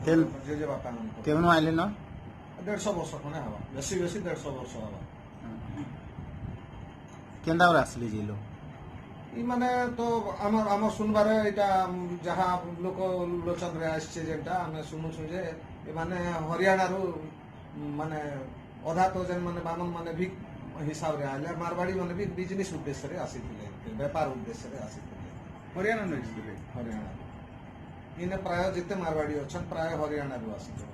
JJ बापा केवन आइले न 150 वर्ष खने हवा बेसी बेसी 150 वर्ष हवा केंदा और आसली जिलो इ माने तो आमर आमर सुनबारे एटा जहा लोक लोचन रे आछे जेटा हमें सुनु छु जे ए माने हरियाणा रु माने अधा तो जन माने बामन माने भी हिसाब रे आले मारवाड़ी माने भी बिजनेस उद्देश्य रे आसीथिले व्यापार उद्देश्य रे आसीथिले हरियाणा न जिले हरियाणा इने प्राय जिते मारवाड़ी अछन प्राय हरियाणा रु आसीथिले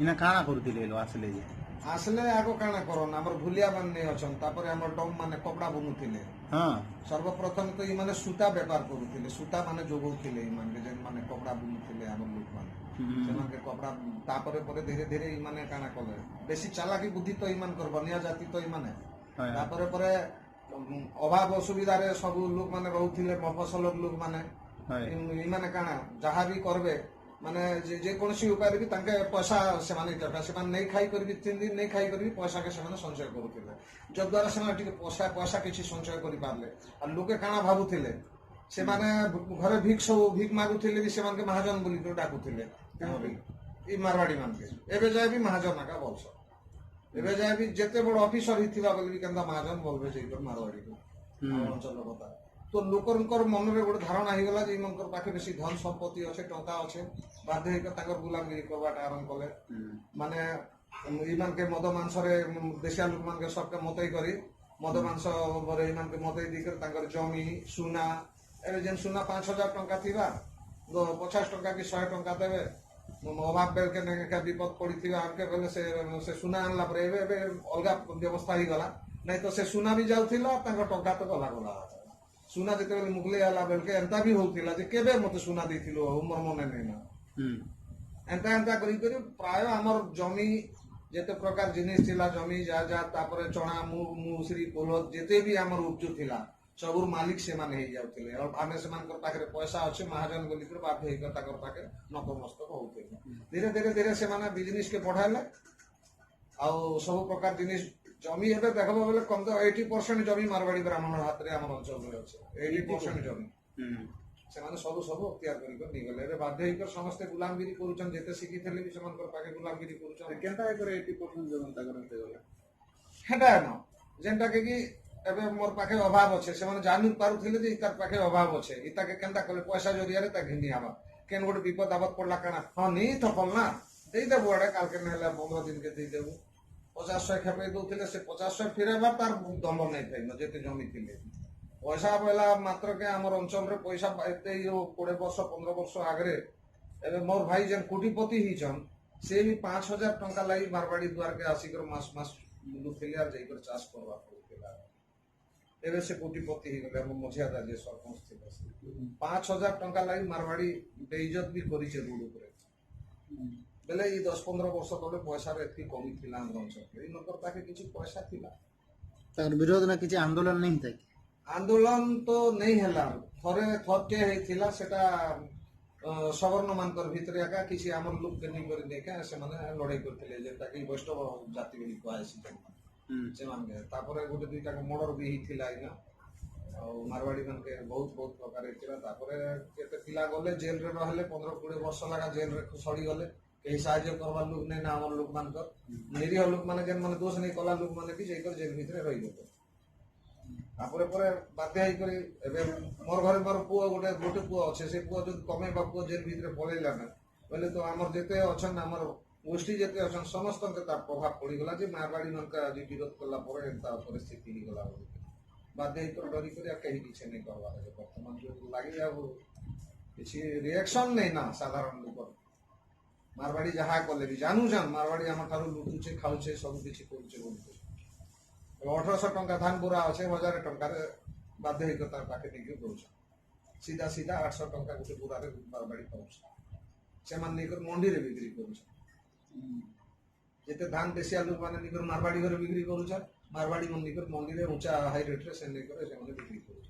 इना काना करथिले लो आसले जे आसले आगो काना करन हमर भुलिया मान नै अछन तापर हमर डम माने कपड़ा बुनुथिले हां सर्वप्रथम तो इ माने सूता व्यापार करूथिले सूता माने जोगौथिले इ माने जेन माने कपड़ा बुनुथिले हमर लोक माने सेमान के कपड़ा तापर परे धीरे धीरे इ माने काना कले बेसी चालाकी बुद्धि तो इ मान कर बनिया जाति तो इ माने तापर परे अभाव असुविधा रे सब लोक माने रहउथिले मफसल लोक माने इ माने काना जहा भी करबे माने जे कोनसी उपाय भी तांके पैसा से माने टका से माने नै खाई करबी 3 दिन नै खाई करबी पैसा के से माने संचय करूथिले जब द्वारा से माने टिके पैसा किछि संचय करि पारले आ लोके काना भाबुथिले से माने घरे भीख मागुथिले भी से माने के महाजन बोली के डाकुथिले इ मारवाड़ी मान के एबे जाय भी महाजन का बोलस एबे जाय भी जेते बड़ ऑफिसर हिथिबा बोली केंदा महाजन बोलबे जे मारवाड़ी को अंचल बता तो लोकर मन में गोटे धारणा हो गला जे मनकर पाखे बेसी धन संपत्ति अच्छे टंका अच्छे बाध्य होकर ताकर गुलामगिरी करवाटा आरंभ कले माने इमान के मद मांस रे देशिया लोक मान के सबके मतई करी मद मांस रे इमान के मतई दी कर ताकर जमी सुना एबे जेन सुना 5000 टंका थिबा 50 टंका की 100 टंका देबे अभाव बेल के ने विपद पड़ी थिबा हमके बोले से सुना आनला पर एबे अलगा व्यवस्था ही गला नहीं तो से सुना भी जाउथिला ताकर टंका तो गला गला सुना जेते मुगले आला बेल के एंता भी होतिला जे केबे मते सुना देथिलो उमर मने नै ना एंता एंता करी प्राय हमर जमी जेते प्रकार जिनिस थिला जमी जा जा तापरे चना मुसरी पोलत जेते भी हमर उपजु थिला सबुर मालिक से माने हे जाउथिले और आमे से मान कर पाखरे पैसा अछि महाजन बोली कर बाध्य हे कर ताकर पाखे नतमस्तक होउथिले धीरे धीरे धीरे से माने बिजनेस के बढ़ाले आ सब प्रकार जिनिस जमी हेबे देखबो बोले कम तो 80% जमी मारवाड़ी ब्राह्मण हाथ रे हमर अंचल रे अछि 80% जमी से माने सब सब तैयार करी कर निगले रे बाध्य हे कर समस्त गुलामगिरी करूछन जेते सिखी थले भी समान कर पाके गुलामगिरी करूछन केनता करे 80% जमी ता करते गला हेडा न जेंटा के कि एबे मोर पाखे अभाव अछि से माने जानि पारुथिले जे इतार पाखे अभाव अछि इता के केनता कले पैसा जरिया रे ता घिनी आबा केन गोटे विपद आपद पड़ला काना हां नी तो पलना देई दे बुआडे काल के नेला 15 दिन के देई देबू 50 खेपे दउथिले से 50 फिरेबा तार दम नै थाइ न जेते जमी थिले पैसा पहला मात्र के हमर अंचल रे पैसा एते जो 20 वर्ष 15 वर्ष आगरे एबे मोर भाई जन कोटिपति ही जन से भी 5000 टंका लाई मारवाड़ी द्वार के आसी कर मास मास लुथिले आ जाई कर चाष करवा पड़तिला एबे से कोटिपति ही गले हम मझिया दा जे सरपंच थिले 5000 टंका लाई मारवाड़ी बेइज्जत भी करी छे रोड ऊपर बेले ई 10-15 वर्ष तले पैसा रे एती कमी थिला हम अंचल ई नकर ताके किछि पैसा थिला तार विरोध ना किछि आंदोलन नहीं था आंदोलन तो नहीं हला थरे थके हेथिला सेटा सवर्ण मानकर भितर एका किछि हमर लोक के नहीं करि देखा से माने लड़ाई करथिले जे ताकि वैष्णव जाति बोली कहैसी से मान के तापर गोटे दुईटा के मर्डर भी हिथिला इना और मारवाड़ी मान के बहुत बहुत प्रकार हेथिला तापर केते पिला गले जेल रे रहले 15-20 वर्ष लगा जेल रे सड़ी गले कहीं साहाଯ୍य करवा लोक नहीं ना हमर लोक मान कर निरीह लोक माने जेन माने दोष नहीं कला लोक माने कि जेकर जेल भितर रहि गले तापरे परे बाध्य हे करी एबे मोर घरे मोर पुओ गोटे पुओ अछि से पुओ जो कमे बा पुओ जेल भितर पळेला ना बोले तो हमर जेते अछन हमर गोष्ठी जेते अछन समस्त के तार प्रभाव पड़ी गला जे मारवाड़ी मन का जे विरोध करला परे एता परिस्थिति ही गला बाध्य हे कर डरी कर कहीं किछ नहीं करवा रे वर्तमान जो लागि जाबो किछि रिएक्शन नहीं ना साधारण लोक मारवाड़ी जहा कले भी जानू जान मारवाड़ी हमर थारु लुटुचे खाउचे सब किछि करूचे बोलते 1800 टंका धान बोरा अच्छे 1000 टंका रे बाध्य हे करता पाके निके करूछ सीधा सीधा 800 टंका गोटे बोरा रे मारवाड़ी पाउछ से मान निकर मंडी रे बिक्री करूछ जेते धान देशिया लोक माने निकर मारवाड़ी घरे बिक्री करूछ मारवाड़ी मन निकर मंडी रे ऊंचा हाई रेट रे से निकर से माने बिक्री करूछ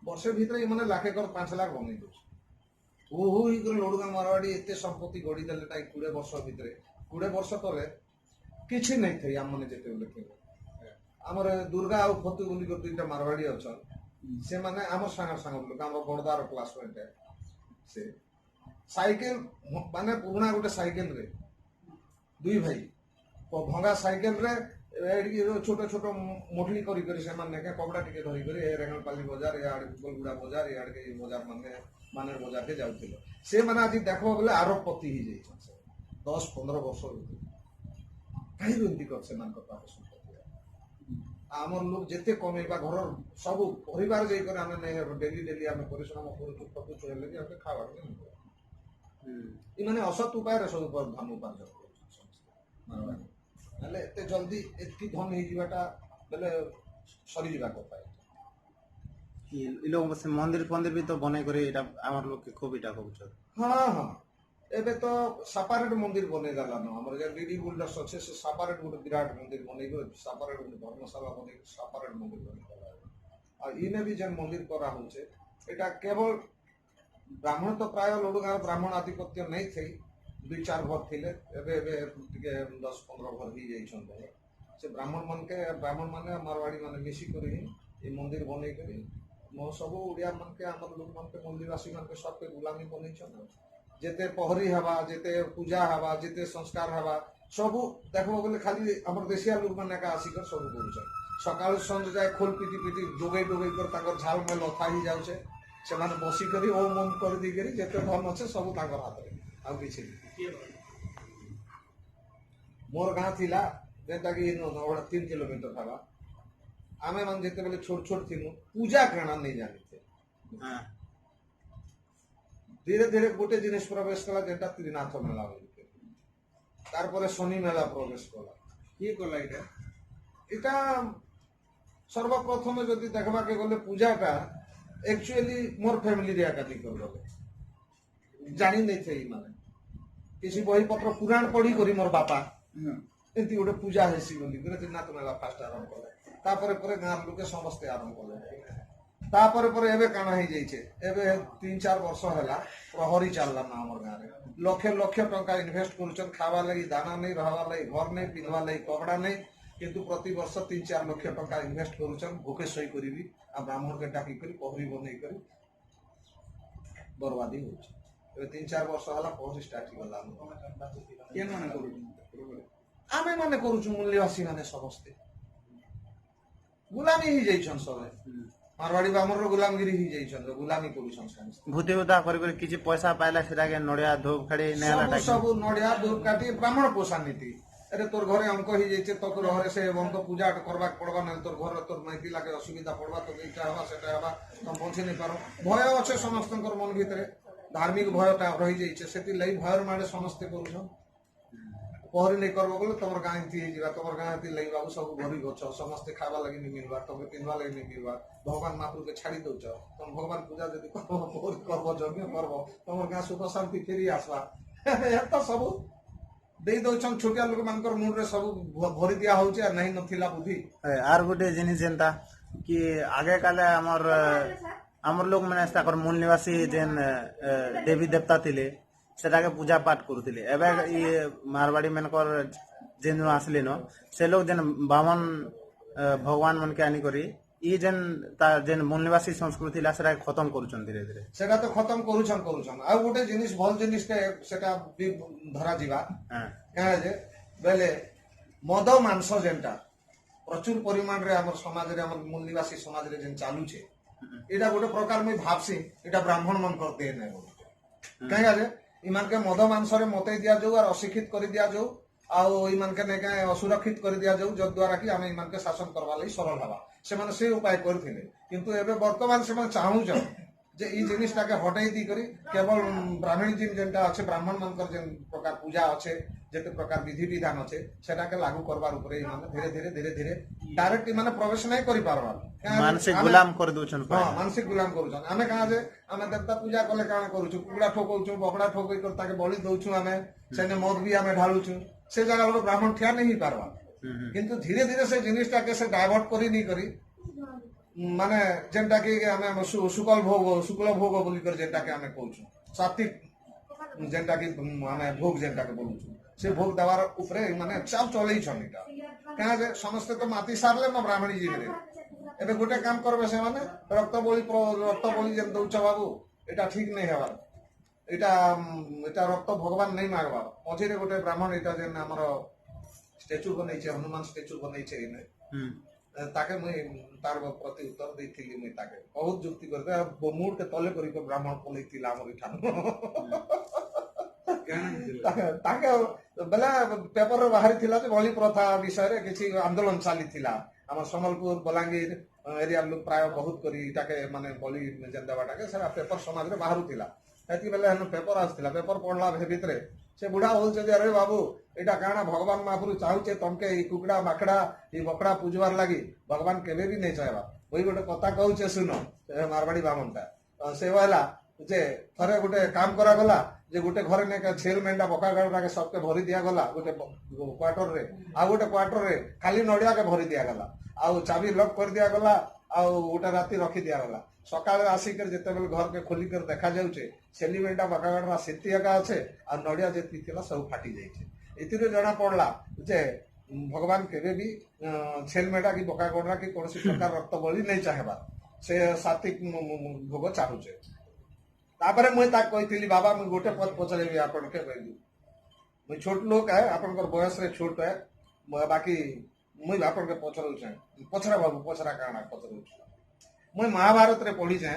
वर्ष भीतर माने लाखे कर 5 लाख बनै दोछ ओ ही कर लोडगा मारवाड़ी एते संपत्ति गडी देले ताई 20 वर्ष भीतर 20 वर्ष तले किछि नै थई हम माने जेते लेखे हमर दुर्गा और फतु बोली को दुईटा मारवाड़ी अछन से माने हमर संग लोक हमर बड़दार क्लासमेट है साइकेल माने पुराना गोटे साइकेल रे दुई भाई भंगा साइकेल रे छोट छोट मोटली करी करी से माने के कपड़ा टिके धरी करी ए रेंगलपाली बाजार या गोलगुड़ा बाजार या के बाजार माने माने बाजार के जाउथिलो से माने आज देखबो बोले आरोपपति ही जाई 10-15 वर्ष कहीं एमती कर से मान पास आमर लोग जिते कमेबा घर सब परिवार जाकर आम डेली डेली आम परिश्रम करुचु हेल्ले भी खावा इमाने असत उपाय सब धन उपार्जन कर एते जल्दी एतकी धन होता बेले सरी जावा कथा लोग से मंदिर फंदिर भी तो बने करे एटा आमर लोग के खूब इटा कहउछ हाँ हाँ एबे तो सेपरेट मंदिर बने गला न हमर जे डीडी बिल्डर्स अच्छे से सेपरेट गोटे विराट मंदिर बने गो सेपरेट गोटे धर्मशाला बने सेपरेट मंदिर बने गला आ इने भी जे मंदिर करा होचे एटा केवल ब्राह्मण तो प्राय लोडगार ब्राह्मण आधिपत्य नहीं थई 2-4 घर थिले एबे एबे टिके 10-15 घर ही जाई छन से ब्राह्मण माने मारवाड़ी माने मिसी करी ए मंदिर बने करी मो सब उड़िया मन के हमर लोग मन के मंदिरवासी मन के सब के गुलामी बनै छन जेते पहरी हवा जेते पूजा हवा जेते संस्कार हवा सब देखबो बोले खाली हमर देशिया लोग माने का आसिकर सब करू सकाल संज जाए खोल पीटी पीटी जोगई डोगई कर ताकर झाल में लथा ही जाउछे से माने बसी करी ओम ओम कर दी करी जेते धन अच्छे सब ताकर हाथ रे आ किछि मोर गां थिला जेता कि 3 किलोमीटर हवा आमे मन जेते बेले छोट छोट थिनु पूजा करना नहीं जानिते हां धीरे धीरे गोटे जिनिस प्रवेश कला जेटा त्रिनाथ मेला बोलके तार परे शनि मेला प्रवेश कला की कला इटा सर्वप्रथम जदि देखबा के गले पूजाटा एक्चुअली मोर फैमिली रे एकाठी कर गले जानि नै थे माने किसी बही पत्र पुराण पढ़ी करी मोर बापा एंती गोटे पूजा हेसी बोली करे त्रिनाथ मेला फास्ट आरंभ कले तापरे परे गां लोके समस्त आरंभ कले तापर पर एबे काना ही जाइछे एबे 3-4 वर्ष हैला प्रहरी चलला ना हमर गां रे लक्ष लक्ष टका इन्वेस्ट करूछन खावा लगी दाना नहीं रहवा लगी घर नहीं पिनवा लगी कपड़ा नहीं किंतु प्रति वर्ष 3-4 लक्ष टका इन्वेस्ट करूछन भूखे सही करीबी आ ब्राह्मण के डाकी करी प्रहरी बनै करी बर्बादी होछ एबे 3-4 वर्ष हैला प्रहरी स्टार्ट गला केन माने करू आमे माने करूछु मूल्यवासी माने समस्ते गुलामी ही जाइछन सबे मारवाड़ी बामर गुलामगिरी ही जाइछन गुलामी करूछन समस्त भूति उदा करी करी किछि पैसा पाइला सेटा के नडिया धूप खड़ी नेला टाकी सब नडिया धूप काटी ब्राह्मण पोषा नीति अरे तोर घरे अंक ही जाइछे तो तोर घरे से अंक पूजा करबा पड़बा न तोर घर तोर माइकी लागे असुविधा पड़बा तो एटा हवा सेटा हवा तुम पहुंची नहीं पारो भय अच्छे समस्तकर मन भीतर धार्मिक भयटा रही जाइछे सेति लई भयर माडे समस्त करूछन पहरी नहीं करबो बोले तमर गां थी जीवा तमर गां थी लई बाबू सब घरी गछ समस्त खावा लगी नहीं मिलबा तमे पिनवा लगी नहीं मिलबा भगवान महाप्रभु के छाड़ी दउछ तुम भगवान पूजा जदी करबो जम्य करबो तमर गां सुख शांति फेरी आसबा एत सब दे दउछन छोटिया लोक मानकर मुंड रे सब भरी दिया होउछ आ नहीं नथिला बुद्धि आर गुटे जिनिस जेंता कि आगे काले हमर लोग माने ताकर मूल निवासी जेन देवी देवता थिले सेटा के पूजा पाठ करूथिले एबे ई मारवाड़ी मनकर जेन आसले न से लोग जेन बामन भगवान मन के आनी करी ई जेन मूल निवासी संस्कृति ला सेटा खत्म करूछन धीरे धीरे सेटा तो खत्म करूछन आ गोटे जिनिस भल जिनिस के सेटा भी धरा जीवा काहे जे बेले मद मांस जेंटा प्रचुर परिमाण रे हमर समाज रे हमर मूल निवासी समाज रे जेन चालू छे एटा गोटे प्रकार में भाबसी एटा ब्राह्मण मन करते नै काहे जे इमान के मद मांस रे मते दिया जाऊ और अशिक्षित कर दिया जाऊ आउ इमान के नेका असुरक्षित कर दिया जाऊ जद द्वारा कि आमे इमान के शासन करवा लई सरल हवा से माने से उपाय करथिले किंतु एबे वर्तमान से माने चाहू छ जे ई जिनिसटा के हटाई दी करी केवल ब्राह्मण जिन जेंटा अच्छे ब्राह्मण मानकर जेन प्रकार पूजा अच्छे जेते प्रकार विधि विधान अच्छे सेटा के लागू करबार ऊपर माने धीरे धीरे डायरेक्ट माने प्रवेश नहीं करि पारबा मानसिक गुलाम कर दोछन हां मानसिक गुलाम करूछन आमे कहा जे आमे देवता पूजा कले काना करूछु कुकुड़ा ठोकौछु बकड़ा ठोकै कर ताके बलि दउछु आमे सेने मद भी आमे ढालुछु से जगह लोग ब्राह्मण ठिया नहीं पारबा किंतु धीरे धीरे से जिनिसटा के से डाइवर्ट करी नहीं करी माने जेंटा कि आमे शुक्ल भोग बोली कर जेंटा के आमे कहूछु सात्विक जेंटा कि आमे भोग जेंटा के बोलुछु से भोग दवार ऊपरे माने चाल चलै छन इटा कहा जे समस्त तो माटी सारले न ब्राह्मणी जीव रे एबे गोटे काम करबे से माने रक्त बोली जेन दउछ बाबू एटा ठीक नहीं हेबार এটা এটা রক্ত ভগবান নেই মাগবার মঝিরে গোটে ব্রাহ্মণ এটা যেন আমার স্ট্যাচু বনাইছে হনুমান স্ট্যাচু বনাইছে এনে তাকে মুই তার প্রতি উত্তর ଦେଇଥିଲି ମୁଇଁ ତାକେ ବହୁତ ଯୁକ୍ତି କରିତେ ମୁଡ୍ ତଲେ କରି ବ୍ରାହ୍ମଣ ପଲେଇଥିଲା ଆମର ଏଠାରୁ ତାକେ ବେଲେ ପେପରରେ ବାହାରିଥିଲା ଯେ ବଳି ପ୍ରଥା ବିଷୟରେ କିଛି ଆନ୍ଦୋଳନ ଚାଲିଥିଲା ଆମର ସମ୍ବଲପୁର ବଲାଙ୍ଗୀର ଏରିଆ ଲୋକ ପ୍ରାୟ ବହୁତ କରି ଏଟାକେ ମାନେ ବଳି ଯେନ୍ ଦେବାଟାକେ ସେଟା ପେପର ସମାଜରେ ବାହାରୁଥିଲା ସେତିକି ବେଲେ ପେପର ଆସୁଥିଲା ପେପର ପଢିଲା ଭିତରେ ସେ ବୁଢା ହଉଛେ ଯେ ଆରେ ବାବୁ ଏଇଟା କାଣା ଭଗବାନ ମହାପୁରୁ ଚାହୁଁଛେ ତମକେ ଏଇ କୁକୁଡ଼ା ମାକଡା ଏଇ ବକଡା ପୂଜବାର ଲାଗି ଭଗବାନ କେବେ ବି ନେଇ ଚାହିଁବା ওই ଗୋଟେ କଥା କହୁଛେ ଶୁଣ ମାରବାଡି ବାମନଟା ସେ ହେଲା ଯେ ଥରେ ଗୋଟେ କାମ କରାଗଲା ଯେ ଗୋଟେ ଘରେ ନେଇ ଛେଲ ମେଣ୍ଢା ବକା ଗାଡାକେ ସବକେ ଭରି ଦିଆଗଲା ଗୋଟେ କ୍ୱାର୍ଟରରେ ଆଉ ଗୋଟେ କ୍ୱାର୍ଟରରେ ଖାଲି ନଡିଆକେ ଭରି ଦିଆଗଲା ଆଉ ଚାବି ଲକ୍ କରି ଦିଆଗଲା ଆଉ ଗୋଟେ ରାତି ରଖି ଦିଆଗଲା ସକାଳେ ଆସିକରି ଯେତେବେଳେ ଘରକେ ଖୋଲିକରି ଦେଖାଯାଉଛେ ଛେଲି ମେଣ୍ଢା ବକା ଗାଡା ସେତି ଏକା ଅଛେ ଆଉ ନଡିଆ ଯେତିକି ଥିଲା ସବୁ ଫାଟି ଯାଇଛି ଏଥିରେ ଜଣା ପଡିଲା ଯେ ଭଗବାନ କେବେ ବି ଛେଲ ମେଣ୍ଢା କି ବକା ଗଡା କି କୌଣସି ପ୍ରକାର ରକ୍ତ ବଳି ନେଇ ଚାହେବା ସେ ସାତ୍ଵିକ ଭୋଗ ଚାହୁଁଛେ ତାପରେ ମୁଇଁ ତାକୁ କହିଥିଲି ବାବା ମୁଇଁ ଗୋଟେ ପଦ ପଚାରିବି ଆପଣକେ କହିଲି ମୁଇଁ ଛୋଟ ଲୋକ ହେ ଆପଣଙ୍କର ବୟସରେ ଛୋଟ ହେ ବାକି ମୁଇଁ ଆପଣକେ ପଚରାଉଛେ ପଚରା ବାବୁ ପଚରା କାଣା ପଚରାଉଛେ ମୁଇଁ ମହାଭାରତରେ ପଢିଛେ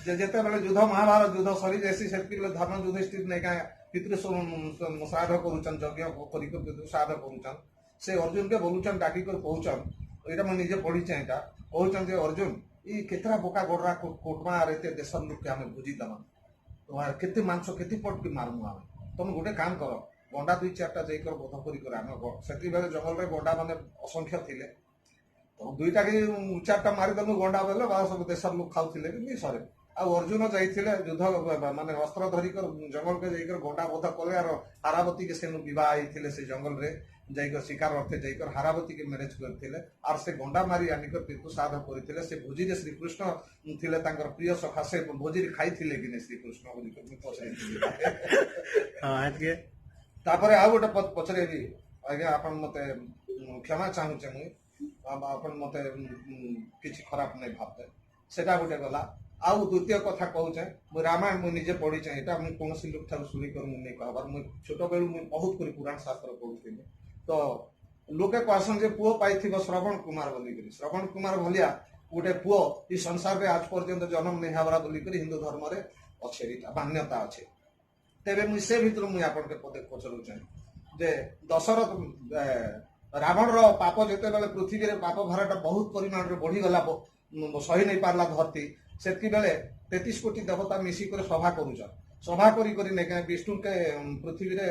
ଯେ ଯେତେବେଳେ ଯୁଦ୍ଧ ମହାଭାରତ ଯୁଦ୍ଧ ସରି ଯାଇସି ସେତିକି ଧର୍ମ ଯୁଧିଷ୍ଠିର ନେଇକା ପିତୃ ଶ୍ରାଦ୍ଧ କରୁଛନ୍ ଯଜ୍ଞ କରିକି ପିତୃ ଶ୍ରାଦ୍ଧ କରୁଛନ୍ ସେ ଅର୍ଜୁନକେ ବୋଲୁଛନ୍ ଡାକିକରି କହୁଛନ୍ ଏଇଟା ମୁଁ ନିଜେ ପଢିଛେ ଏଇଟା କହୁଛନ୍ ଯେ ଅର୍ଜୁନ ଇ କେତେଟା ବୋକା ଗୋଡରା କୋଟମା ଆର ଏତେ ଦେଶର ଲୋକକେ ଆମେ ବୁଝିଦେମା କେତେ ମାଂସ କେତେ ପଟକି ମାରମୁ ଆମେ ତମେ ଗୋଟେ କାମ କର ଗଣ୍ଡା 2-4ଟା ଯାଇକର ବଧ କରିକରି ଆମେ ସେତିକିବେଳେ ଜଙ୍ଗଲରେ ଗଣ୍ଡା ମାନେ ଅସଂଖ୍ୟ ଥିଲେ ଦୁଇଟା କି 4ଟା ମାରିଦେଲୁ ଗଣ୍ଡା ବେଲେ ବା ସବୁ ଦେଶର ଲୋକ ଖାଉଥିଲେ କି ସରେ ଆଉ ଅର୍ଜୁନ ଯାଇଥିଲେ ଯୁଦ୍ଧ ମାନେ ଅସ୍ତ୍ର ଧରିକର ଜଙ୍ଗଲକେ ଯାଇକର ଗଣ୍ଡା ବଧ କଲେ ଆର ହାରାବତୀକେ ସେନୁ ବିବାହ ହେଇଥିଲେ ସେ ଜଙ୍ଗଲରେ ଯାଇକର ଶିକାର ଅର୍ଥେ ଯାଇକର ହାରାବତୀକେ ମ୍ୟାରେଜ କରିଥିଲେ ଆର୍ ସେ ଗଣ୍ଡା ମାରି ଆନିକର ପିତୃ ଶ୍ରାଦ୍ଧ କରିଥିଲେ ସେ ଭୋଜିରେ ଶ୍ରୀକୃଷ୍ଣ ଥିଲେ ତାଙ୍କର ପ୍ରିୟ ସଖା ସେ ଭୋଜିରେ ଖାଇଥିଲେ କି ଶ୍ରୀକୃଷ୍ଣ ବୋଲି ପଚାରିଥିଲେ ତାପରେ ଆଉ ଗୋଟେ ପଚାରିବି ଆଜ୍ଞା ଆପଣ ମତେ କ୍ଷମା ଚାହୁଁଛେ ମୁଇଁ ଆପଣ ମତେ କିଛି ଖରାପ ନାଇଁ ଭାବତେ ସେଟା ଗୋଟେ ଗଲା ଆଉ ଦ୍ୱିତୀୟ କଥା କହୁଛେ ମୁଁ ରାମାୟଣ ମୁଁ ନିଜେ ପଢିଛେ ଏଇଟା ମୁଁ କୌଣସି ଲୋକ ଠାରୁ ଶୁଣିକରି ମୁଁ ନେଇ କହିବାର ମୁଁ ଛୋଟ ବେଳୁ ମୁଁ ବହୁତ କରି ପୁରାଣ ଶାସ୍ତ୍ର ପଢୁଥିଲି ତ ଲୋକେ କହସନ୍ ଯେ ପୁଅ ପାଇଥିବ ଶ୍ରବଣ କୁମାର ବୋଲିକରି ଶ୍ରବଣ କୁମାର ଭଳିଆ ଗୋଟେ ପୁଅ ଏ ସଂସାରରେ ଆଜ ପର୍ଯ୍ୟନ୍ତ ଜନ୍ମ ନେଇ ହେବାର ବୋଲିକରି ହିନ୍ଦୁ ଧର୍ମରେ ଅଛେ ଏଇଟା ମାନ୍ୟତା ଅଛେ ତେବେ ମୁଇଁ ସେ ଭିତରୁ ମୁଇଁ ଆପଣଙ୍କୁ ପଦେ ପଚାରୁଛେ ଯେ ଦଶରଥ ରାବଣର ପାପ ଯେତେବେଳେ ପୃଥିବୀରେ ପାପ ଭାରଟା ବହୁତ ପରିମାଣରେ ବଢିଗଲା ସହି ନେଇ ପାରିଲା ଧରତି ସେତିକି ବେଳେ 33 କୋଟି ଦେବତା ମିଶିକରି ସଭା କରୁଛନ୍ ସଭା କରି ନେଇକା ବିଷ୍ଣୁକେ ପୃଥିବୀରେ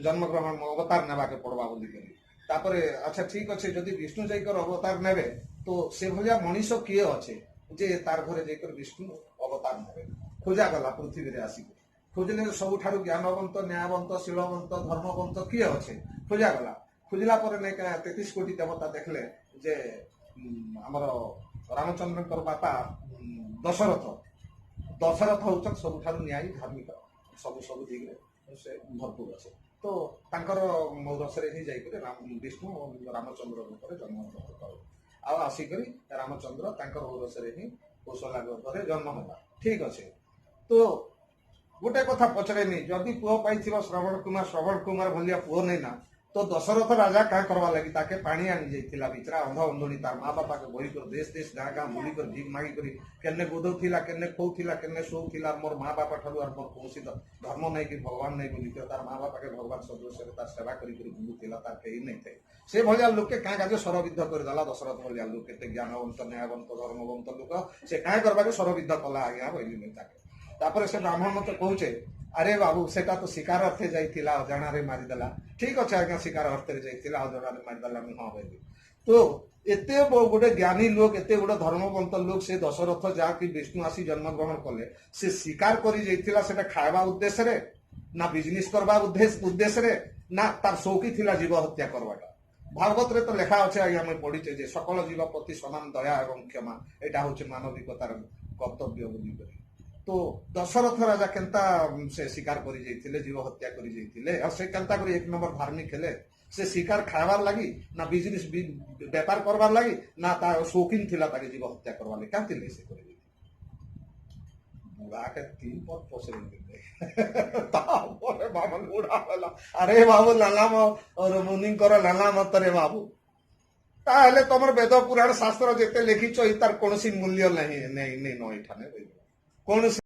ଜନ୍ମଗ୍ରହଣ ଅବତାର ନେବାକେ ପଡବା ବୋଲିକରି ତାପରେ ଆଚ୍ଛା ଠିକ ଅଛି ଯଦି ବିଷ୍ଣୁ ଯାଇକର ଅବତାର ନେବେ ତ ସେ ଭଳିଆ ମଣିଷ କିଏ ଅଛେ ଯେ ତାର ଘରେ ଯାଇକର ବିଷ୍ଣୁ ଅବତାର ନେବେ ଖୋଜା ଗଲା ପୃଥିବୀରେ ଆସିକି ଖୋଜିଲେ ସବୁଠାରୁ ଜ୍ଞାନବନ୍ତ ନ୍ୟାୟବନ୍ତ ଶୀଳବନ୍ତ ଧର୍ମବନ୍ତ କିଏ ଅଛେ ଖୋଜା ଗଲା ଖୋଜିଲା ପରେ ନେଇକା 33 କୋଟି ଦେବତା ଦେଖିଲେ ଯେ ଆମର ରାମଚନ୍ଦ୍ରଙ୍କର ବାପା ଦଶରଥ ହଉଛନ୍ ସବୁଠାରୁ ନ୍ୟାୟୀ ଧାର୍ମିକ ସବୁ ଦିଗରେ ସେ ଭରପୁର ଅଛେ ତ ତାଙ୍କର ରସରେ ହିଁ ଯାଇକରି ବିଷ୍ଣୁ ରାମଚନ୍ଦ୍ର ରୂପରେ ଜନ୍ମଗ୍ରହଣ କଲେ ଆଉ ଆସିକରି ରାମଚନ୍ଦ୍ର ତାଙ୍କର ରସରେ ହିଁ କୌଶଲା ଗର୍ଭରେ ଜନ୍ମ ହେଲା ଠିକ ଅଛେ ତ ଗୋଟେ କଥା ପଚରେନି ଯଦି ପୁଅ ପାଇଥିବ ଶ୍ରବଣ କୁମାର ଭଳିଆ ପୁଅ ନେଇ ନା ତ ଦଶରଥ ରାଜା କାଁ କରବା ଲାଗି ତାକେ ପାଣି ଆଣି ଯାଇଥିଲା ବିଚରା ଅନ୍ଧ ଅନ୍ଧୁଣୀ ତାର ମା ବାପାକେ ବହିକରି ଦେଶ ଗାଁ ଗାଁ ବୁଲିକରି ଭିକ ମାଗିକରି କେନେ ଗୋଦଉଥିଲା କେନେ ଖୋଉଥିଲା କେନେ ଶୋଉଥିଲା ମୋର ମା ବାପା ଠାରୁ আর ମୋର କୌଣସି ଧର୍ମ ନାଇଁ କି ଭଗବାନ ନାଇଁ ବୋଲିକରି ତାର ମା ବାପାକେ ଭଗବାନ ସଦୃଶରେ ତାର ସେବା କରିକରି ବୁଲୁଥିଲା ତାର କେହି ନାଇଁ ଥାଏ ସେ ଭଳିଆ ଲୋକେ କାଁ କାଜେ ସରବିଦ୍ଧ କରିଦେଲା ଦଶରଥ ଭଳିଆ ଲୋକ କେତେ ଜ୍ଞାନବନ୍ତ ନ୍ୟାୟବନ୍ତ ଧର୍ମବନ୍ତ ଲୋକ ସେ କାଁ କରବାକେ ସରବିଦ୍ଧ କଲା ଆଜ୍ଞା କହିଲି ନାଇଁ ତାକେ ତାପରେ ସେ ବ୍ରାହ୍ମଣ ମତେ କହୁଛେ ଆରେ ବାବୁ ସେଟା ତ ଶିକାର ଅର୍ଥେ ଯାଇଥିଲା ଅଜାଣାରେ ମାରିଦେଲା ଠିକ ଅଛି ଆଜ୍ଞା ଶିକାର ଅର୍ଥରେ ଯାଇଥିଲା ଅଜାଣାରେ ମାରିଦେଲା ମୁଁ ହଁ କହିଲି ତ ଏତେ ଗୋଟେ ଜ୍ଞାନୀ ଲୋକ ଏତେ ଗୋଟେ ଧର୍ମବନ୍ତ ଲୋକ ସେ ଦଶରଥ ଯାହାକି ବିଷ୍ଣୁ ଆସି ଜନ୍ମଗ୍ରହଣ କଲେ ସେ ଶିକାର କରି ଯାଇଥିଲା ସେଟା ଖାଇବା ଉଦ୍ଦେଶ୍ୟରେ ନା ବିଜନେସ କରିବା ଉଦ୍ଦେଶ୍ୟରେ ନା ତାର ସୌକି ଥିଲା ଜୀବ ହତ୍ୟା କରବାଟା ଭାଗବତରେ ତ ଲେଖା ଅଛି ଆଜ୍ଞା ଆମେ ପଢିଛେ ଯେ ସକଳ ଜୀବ ପ୍ରତି ସମାନ ଦୟା ଏବଂ କ୍ଷମା ଏଇଟା ହଉଛି ମାନବିକତାର କର୍ତ୍ତବ୍ୟ ବୋଲି କରି তো দশরথ রাজা কেনতা সে শিকার করে যাইছিলে জীব হত্যা করে যাইছিলে আর সে কেনতা করে এক নম্বর ধার্মিক হেলে সে শিকার খাইবার লাগি না বিজনেস ব্যাপার করবার লাগি না তার শৌখিন ଥିଲା তাকে জীব হত্যা করবার লাগি কেন ଥିଲେ সে করে ବୁଢାକେ 3 ପଟ ପସେଇ ଦେଲେ ତାପରେ ବାବୁ ବୁଢା ହେଲା ଆରେ ବାବୁ ଲାଲା ମୁନିଙ୍କର ଲାଲା ମତରେ ବାବୁ ତାହେଲେ ତମର ବେଦ ପୁରାଣ ଶାସ୍ତ୍ର ଯେତେ ଲେଖିଛ ତାର କୌଣସି ମୂଲ୍ୟ ନାହିଁ କୌଣସି